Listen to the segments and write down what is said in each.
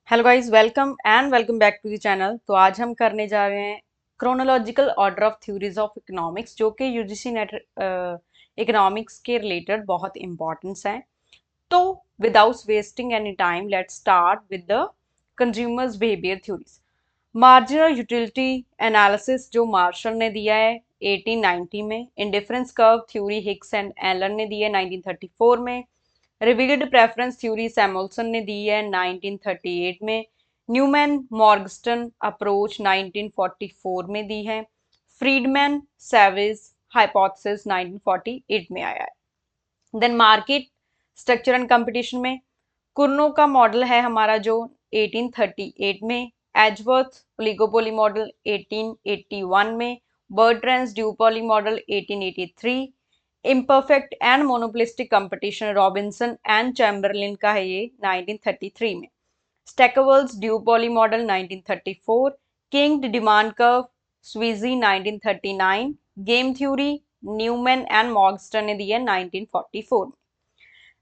Hello guys, welcome back to the channel. तो आज हम करने जा रहे हैं chronological order of theories of economics, जो कि यूजीसी नेट इकोनॉमिक्स के रिलेटेड बहुत इंपॉर्टेंस है। तो without wasting any time, let's start with the consumers behaviour theories. Marginal utility analysis जो मार्शल ने दिया है 1890 में, indifference curve theory Hicks and Allen ने दी है 1934 में, रिविल्ड प्रेफरेंस थ्योरी सैमुअल्सन ने दी है 1938 में, न्यूमैन मॉर्गस्टन अप्रोच 1944 में दी है, फ्रीडमैन सैविज हाइपोथेसिस 1948 में आया है। Then market structure and competition में कुर्नो का मॉडल है हमारा जो 1838 में, एजवर्थ ओलिगोपोली मॉडल 1881 में, Bertrand's duopoly model 1883, imperfect and monopolistic competition Robinson and Chamberlin का है ये 1933 में, Stackelberg's duopoly model 1934, kinked demand curve Sweezy 1939, game theory Neumann and Morgenstern ने दी है 1944 में।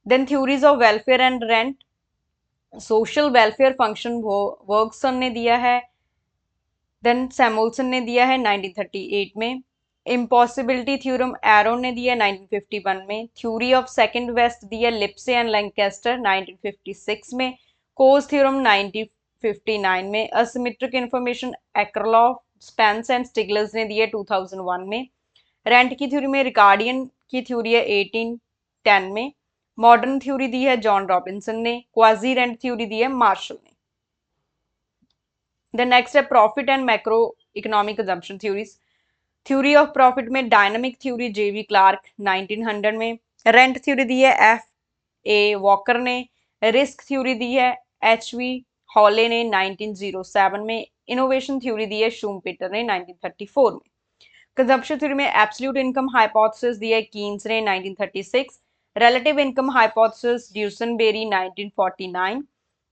Then theories of welfare and rent, social welfare function Bergson ने दिया है, देन सैमुअल्सन ने दिया है 1938 में, इम्पॉसिबिलिटी थ्योरम एरोन ने दिया 1951 में, थ्योरी ऑफ सेकंड वेस्ट दिया लिप्से एंड लैंकेस्टर 1956 में, कोज थ्योरम 1959 में, असिमेट्रिक इंफॉर्मेशन एक्रोलॉफ स्पेंस एंड स्टिग्लर्स ने दिया 2001 में, रेंट की थ्योरी में रिकार्डियन की थ्योरी है 1810 में, मॉडर्न थ्योरी दी है जॉन रॉबिन्सन ने, क्वाजी रेंट थ्योरी दी है मार्शल ने। देन नेक्स्ट है profit and macro economic consumption theories. Theory of profit में डायनामिक थ्योरी जेवी क्लार्क 1900 में, रेंट थ्योरी दी है एफ ए वॉकर ने, रिस्क थ्योरी दी है एच वी हॉले ने 1907 में, इनोवेशन थ्योरी दी है शूमपेटर ने 1934 में, कंजम्पशन थ्योरी में एब्सोल्यूट इनकम हाइपोथेसिस दी है कीन्स ने 1936, relative income hypothesis Duesenberry 1949,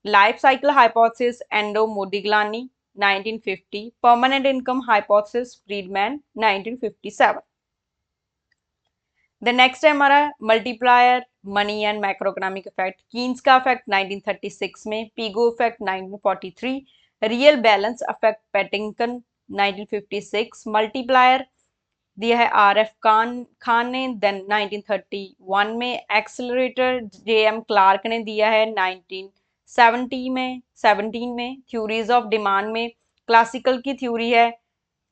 life cycle hypothesis Ando Modigliani 1950, permanent income hypothesis Friedman 1957। The next है हमारा multiplier money and macro economic effect, Keynes का इफेक्ट 1936 में, Pigou effect 1943, real balance effect Patinkin 1956, multiplier दिया है R F Khan ने then 1931 में, accelerator जे M Clark ने दिया है 1917 में, थ्योरीज ऑफ डिमांड में क्लासिकल की थ्योरी है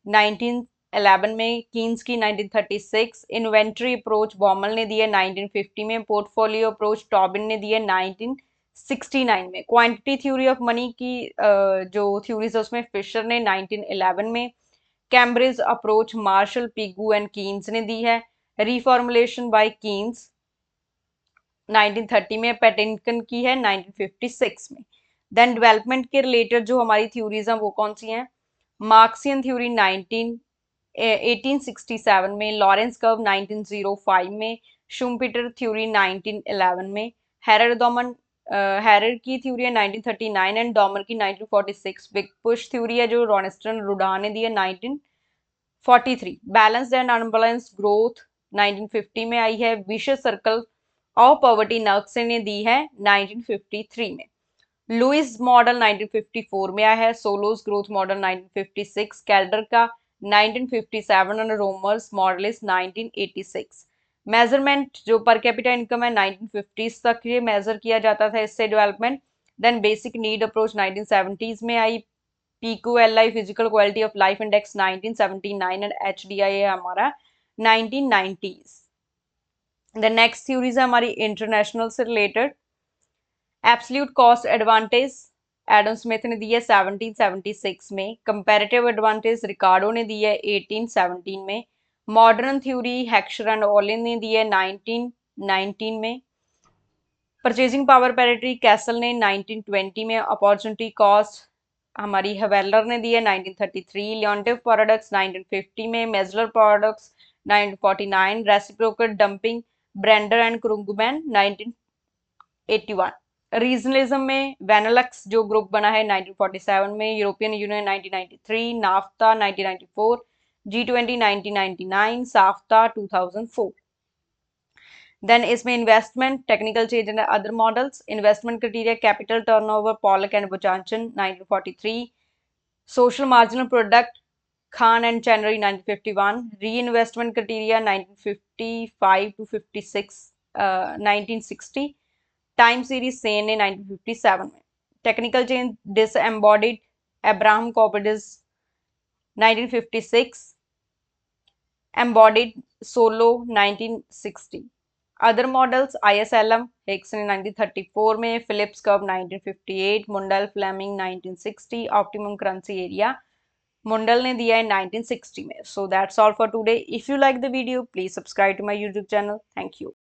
1911 में, कीन्स की 1936, इन्वेंट्री अप्रोच बॉमल ने दी है 1950 में, पोर्टफोलियो अप्रोच टॉबिन ने दी है 1969 में, क्वांटिटी थ्योरी ऑफ मनी की जो थ्योरीज है उसमें फिशर ने 1911 में, Cambridge approach Marshall Pigou and Keynes ने दी है, रिफॉर्मुलेशन बाय कीन्स 1930 में, पेटिंकन की है 1956 में। देन डेवलपमेंट के रिलेटेड जो हमारी थ्योरीज हैं वो कौन सी हैं, मार्क्सियन थ्योरी 1867 में, लॉरेंस कर्व 1905 में, शुम्पीटर थ्योरी 1911 में, हैरर डॉमन हैरर की थ्योरी है 1939 एंड डॉमर की 1946, बिग पुश थ्योरी है जो रॉनेस्टन रुडा ने दी है 1943, बैलेंस्ड एंड अनबैलेंस्ड ग्रोथ 1950 में आई है, विशियस सर्कल ऑफ पॉवर्टी नर्क्स ने दी है 1953 में, लुइस मॉडल 1954 में आया है, सोलोस ग्रोथ मॉडल 1956, कैल्डर का 1957 और रोमर्स मॉडल 1986। मेजरमेंट जो पर कैपिटा इनकम है 1950s तक ये मेजर किया जाता था, इससे development. Then basic need approach 1970s में आई, PQLI physical quality of life index 1979 and HDI है हमारा 1990s। द नेक्स्ट थ्योरीज है हमारी इंटरनेशनल से related, absolute cost advantage Adam Smith ने दी है 1776 में, कंपैरेटिव एडवांटेज रिकार्डो ने दी है 1817 में, modern theory Heckscher and Olin ने दी है 1919 में, परचेजिंग पावर पैरिटी कैसल ने 1920 में, अपॉर्चुनिटी कॉस्ट हमारी हवेलर ने दी है 1933, लियोन्टिव प्रोडक्ट्स 1950 में, Metzler products 1949, reciprocal dumping Brander and Krugman 1981, regionalism में वेनेलक्स जो ग्रुप बना है 1947 में, European Union 1993, NAFTA 1994, G20 1999, SAFTA 2004। Then इसमें investment, technical change and other models, investment criteria, capital turnover, Polak and Buchanan 1943, social marginal product, Khan and Chenery 1951, reinvestment criteria 1955 to 56, 1960, time series Sen ने 1957 में, technical change disembodied Abramovitz 1956, embodied Solow 1960, other models ISLM Hicks ने 1934 में, Phillips curve 1958, Mundell Fleming 1960, optimum currency area Mundell ने दिया है 1960 में. So that's all for today. If you like the video, please subscribe to my YouTube channel. Thank you.